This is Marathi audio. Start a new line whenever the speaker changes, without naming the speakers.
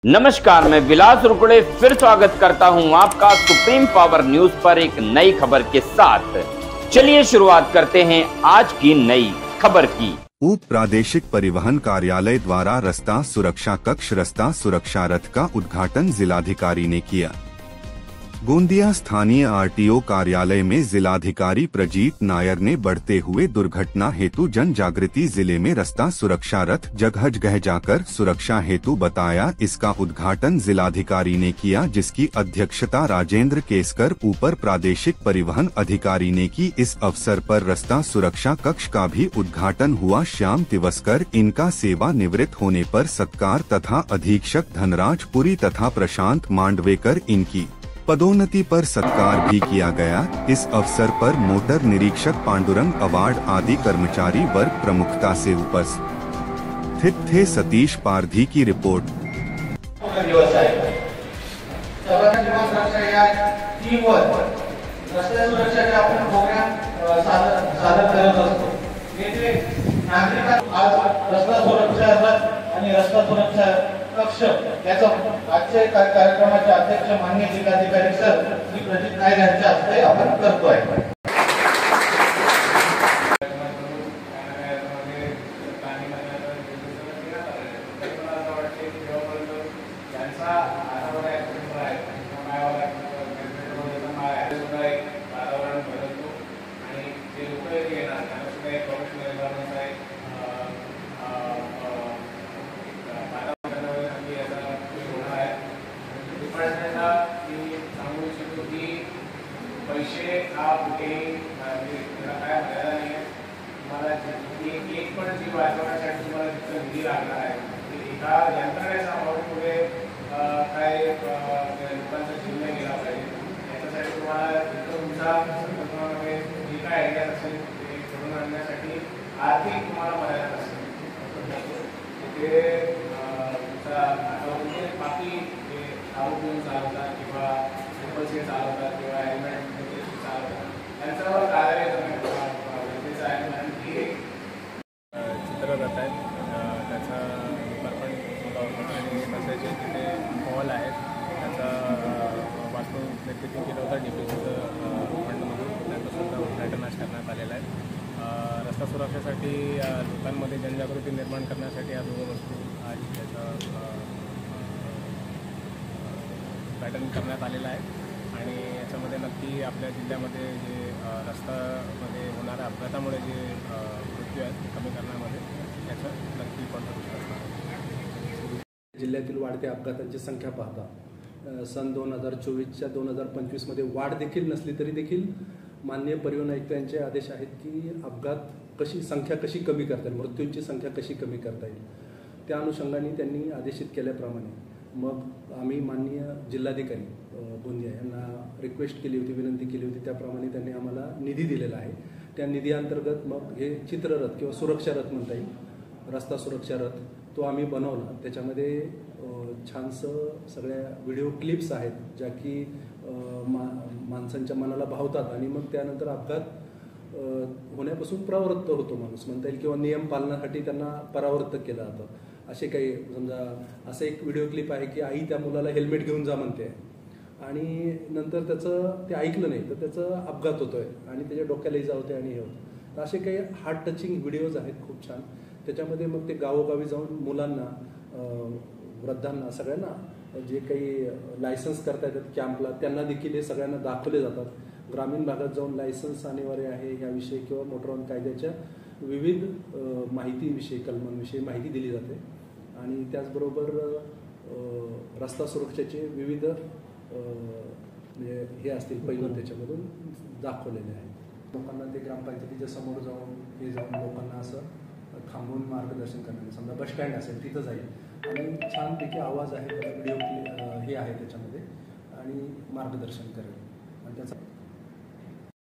नमस्कार, मैं विलास रुकड़े फिर स्वागत करता हूं आपका सुप्रीम पावर न्यूज पर एक नई खबर के साथ। चलिए शुरुआत करते हैं आज की नई खबर की।
उप प्रादेशिक परिवहन कार्यालय द्वारा रास्ता सुरक्षा कक्ष रास्ता सुरक्षा रथ का उद्घाटन जिलाधिकारी ने किया। गोंदिया स्थानीय आरटीओ कार्यालय में जिलाधिकारी प्रजीत नायर ने बढ़ते हुए दुर्घटना हेतु जन जागृति जिले में रास्ता सुरक्षा रथ जगह जगह जाकर सुरक्षा हेतु बताया। इसका उद्घाटन जिलाधिकारी ने किया, जिसकी अध्यक्षता राजेंद्र केसकर ऊपर प्रादेशिक परिवहन अधिकारी ने की। इस अवसर पर रास्ता सुरक्षा कक्ष का भी उद्घाटन हुआ। श्याम तिवस्कर इनका सेवानिवृत्त होने पर सत्कार तथा अधीक्षक धनराज पुरी तथा प्रशांत मांडवेकर इनकी पदोन्नति पर सत्कार भी किया गया। इस अवसर पर मोटर निरीक्षक पांडुरंग अवार्ड आदि कर्मचारी वर्ग प्रमुखता से उपस्थित थे। सतीश पारधी की रिपोर्ट।
कक्ष याचा आजच्या कार्यक्रमाचे अध्यक्ष माननीय जिल्हाधिकारी सर श्री प्रजीत नायर यांच्या हस्ते आपण करतोय। पैसे आप एक पण जी वाचवण्यासाठी तुम्हाला जितका निधी लागणार आहे एका यंत्रणेचा पुढे काय लोकांचा जीव नाही गेला पाहिजे याच्यासाठी तुम्हाला तुमचा जी काय आयडिया असेल ते घडून आणण्यासाठी आर्थिक तुम्हाला मर्यादा असेल ते बाकी आरोप घेऊन चालवतात किंवा ट्रिपल्स चालवतात किंवा हेल्मेट त्यांच्यावर कार्य गरजेचं आहे। आणि चित्र जात आहेत त्याचा लोकार्पण आणि बसायचे तिथे हॉल आहेत त्याचा वास्तू नेतृत्व केलं होतं डीपीसीचं फंडमधून त्याचंसुद्धा उद्घाटन आज करण्यात आलेलं आहे। रस्ता सुरक्षेसाठी लोकांमध्ये जनजागृती निर्माण करण्यासाठी या दोन वस्तू आज त्याचा उद्घाटन करण्यात आलेलं आहे। आणि याच्यामध्ये नक्की आपल्या जिल्ह्यामध्ये जे रस्त्यामध्ये होणाऱ्या अपघातामुळे जे मृत्यू आहेत ते कमी करण्यामध्ये याचं नक्की कॉन्ट्रिब्यूशन असणार।
जिल्ह्यातील वाढत्या अपघातांची संख्या पाहता सन 2024च्या 2025मध्ये वाढ देखील नसली तरी देखील माननीय परिवहन आयुक्त यांचे आदेश आहेत की अपघात संख्या कशी कमी करता येईल, मृत्यूंची संख्या कशी कमी करता येईल, त्या अनुषंगाने त्यांनी आदेशित केल्याप्रमाणे मग आम्ही माननीय जिल्हाधिकारी गोंदिया यांना रिक्वेस्ट केली होती, विनंती केली होती, त्याप्रमाणे त्यांनी आम्हाला निधी दिलेला आहे। त्या निधीअंतर्गत मग हे चित्ररथ किंवा सुरक्षा रथ म्हणता येईल, रस्ता सुरक्षा रथ तो आम्ही बनवला। त्याच्यामध्ये छानसं सगळ्या व्हिडिओ क्लिप्स आहेत ज्या की माणसांच्या मनाला भावतात आणि मग त्यानंतर अपघात होण्यापासून परावृत्त होतो माणूस म्हणता येईल किंवा नियम पालनासाठी त्यांना परावृत्त केलं जातं। असे काही समजा असं एक व्हिडिओ क्लिप आहे की आई त्या मुलाला हेल्मेट घेऊन जा म्हणते आणि नंतर त्याचं ते ऐकलं नाही तर त्याचा अपघात होतोय आणि त्याच्या डोक्याला इजा होते आणि हे होतं। तर असे काही हार्ट टचिंग व्हिडिओज आहेत खूप छान। त्याच्यामध्ये मग ते गावोगावी जाऊन मुलांना, वृद्धांना, सगळ्यांना जे काही लायसन्स करता येतात कॅम्पला त्यांना देखील हे सगळ्यांना दाखवले जातात। ग्रामीण भागात जाऊन लायसन्स अनिवार्य आहे याविषयी किंवा मोटर वाहन कायद्याच्या विविध माहितीविषयी, कलमांविषयी माहिती दिली जाते आणि त्याचबरोबर रस्ता सुरक्षेचे विविध हे असतील पैलू त्याच्यामधून दाखवलेले आहेत। लोकांना ते ग्रामपंचायतीच्या समोर जाऊन लोकांना असं थांबवून मार्गदर्शन करण्याचं, समजा बस स्टँड असेल तिथं जाईल आणि छानपैकी आवाज आहे, व्हिडिओ हे आहे त्याच्यामध्ये आणि मार्गदर्शन करेल।